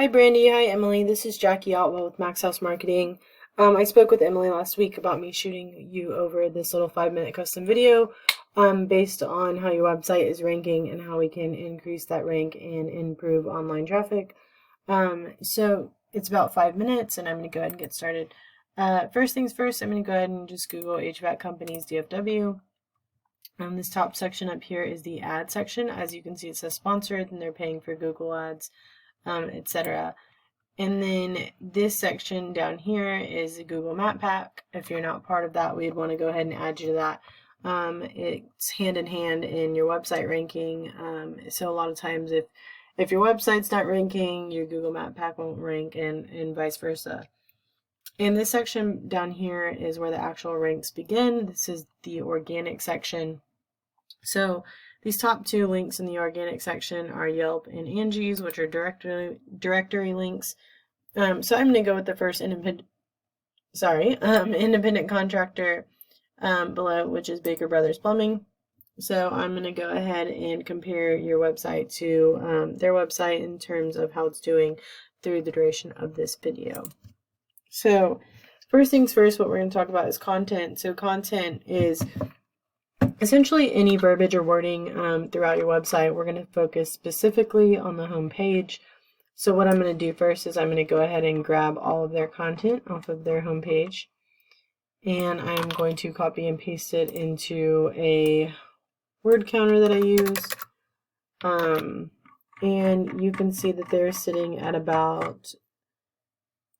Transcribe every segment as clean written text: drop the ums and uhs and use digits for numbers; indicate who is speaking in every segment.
Speaker 1: Hi Brandy, hi Emily. This is Jackie Otwell with Maxhouse Marketing. I spoke with Emily last week about me shooting you over this little 5-minute custom video based on how your website is ranking and how we can increase that rank and improve online traffic. So it's about 5 minutes and I'm going to go ahead and get started. First things first, I'm going to go ahead and just Google HVAC companies DFW. This top section up here is the ad section. As you can see, it says sponsored and they're paying for Google ads, etc. And then this section down here is a Google Map Pack. If you're not part of that, we'd want to go ahead and add you to that. It's hand in hand in your website ranking. So a lot of times if your website's not ranking, your Google Map Pack won't rank and vice versa. And this section down here is where the actual ranks begin. This is the organic section. So these top two links in the organic section are Yelp and Angie's, which are directory links. So I'm going to go with the first independent contractor below, which is Baker Brothers Plumbing. So I'm going to go ahead and compare your website to their website in terms of how it's doing through the duration of this video. So first things first, what we're going to talk about is content. So content is essentially any verbiage or wording throughout your website. We're going to focus specifically on the home page. So what I'm going to do first is I'm going to go ahead and grab all of their content off of their home page, and I'm going to copy and paste it into a word counter that I use. And you can see that they're sitting at about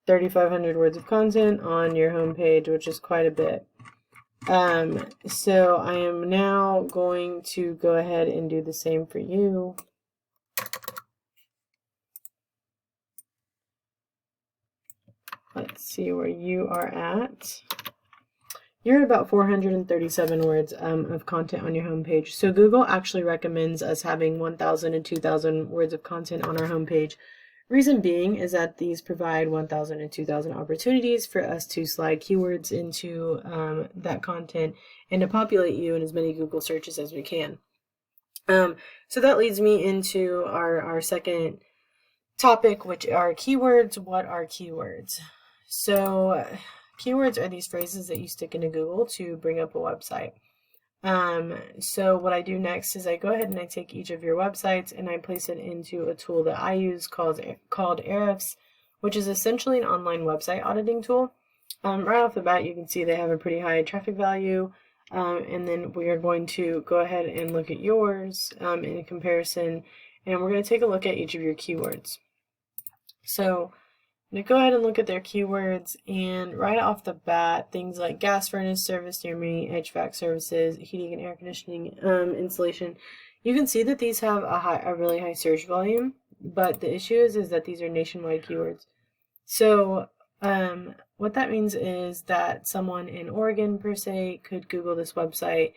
Speaker 1: 3,500 words of content on your home page, which is quite a bit. So I am now going to go ahead and do the same for you. Let's see where you are at. You're at about 437 words of content on your homepage. So Google actually recommends us having 1,000 and 2,000 words of content on our homepage. Reason being is that these provide 1,000 and 2,000 opportunities for us to slide keywords into that content and to populate you in as many Google searches as we can. So that leads me into our second topic, which are keywords. What are keywords? So keywords are these phrases that you stick into Google to bring up a website. So what I do next is I go ahead and I take each of your websites and I place it into a tool that I use called Ahrefs, which is essentially an online website auditing tool. Right off the bat, you can see they have a pretty high traffic value. And then we are going to go ahead and look at yours in a comparison, and we're going to take a look at each of your keywords. So I'm going to go ahead and look at their keywords, and right off the bat, things like gas furnace service near me, HVAC services, heating and air conditioning installation, you can see that these have a really high search volume, but the issue is that these are nationwide keywords. So what that means is that someone in Oregon, per se, could Google this website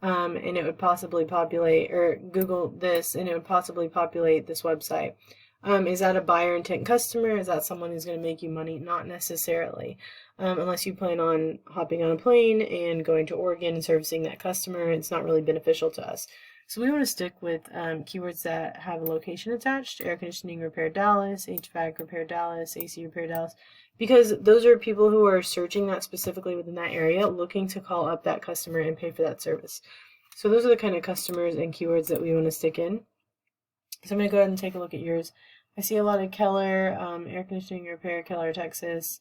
Speaker 1: and it would possibly populate, or Google this and it would possibly populate this website. Is that a buyer intent customer? Is that someone who's going to make you money? Not necessarily. Unless you plan on hopping on a plane and going to Oregon and servicing that customer, it's not really beneficial to us. So we want to stick with keywords that have a location attached: air conditioning repair Dallas, HVAC repair Dallas, AC repair Dallas, because those are people who are searching that specifically within that area, looking to call up that customer and pay for that service. So those are the kind of customers and keywords that we want to stick in. So I'm going to go ahead and take a look at yours. I see a lot of Keller, air conditioning repair, Keller, Texas,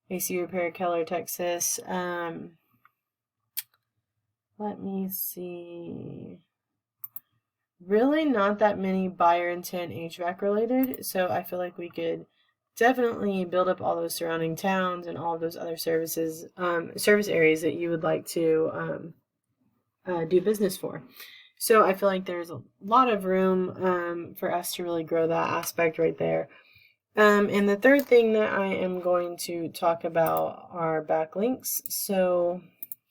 Speaker 1: AC repair, Keller, Texas. Let me see. Really not that many buyer intent HVAC related, so I feel like we could definitely build up all those surrounding towns and all of those other service areas that you would like to do business for. So I feel like there's a lot of room for us to really grow that aspect right there. And the third thing that I am going to talk about are backlinks. So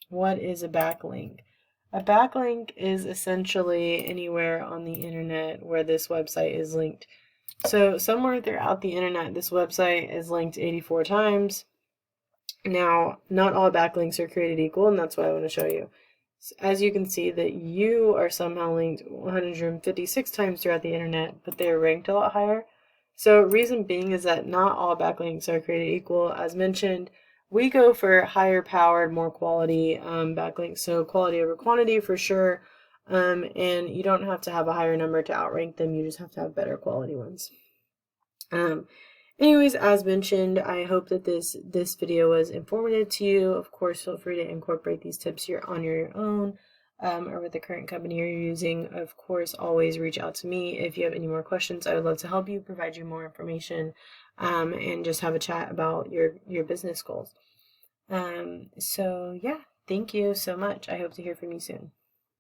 Speaker 1: what is a backlink? A backlink is essentially anywhere on the internet where this website is linked. So somewhere throughout the internet, this website is linked 84 times. Now, not all backlinks are created equal, and that's what I want to show you. As you can see that you are somehow linked 156 times throughout the internet, but they're ranked a lot higher. So reason being is that not all backlinks are created equal. As mentioned, we go for higher powered, more quality backlinks. So quality over quantity for sure. And you don't have to have a higher number to outrank them. You just have to have better quality ones. Anyways, as mentioned, I hope that this video was informative to you. Of course, feel free to incorporate these tips here on your own or with the current company you're using. Of course, always reach out to me if you have any more questions. I would love to help you, provide you more information, and just have a chat about your business goals. So yeah, thank you so much. I hope to hear from you soon.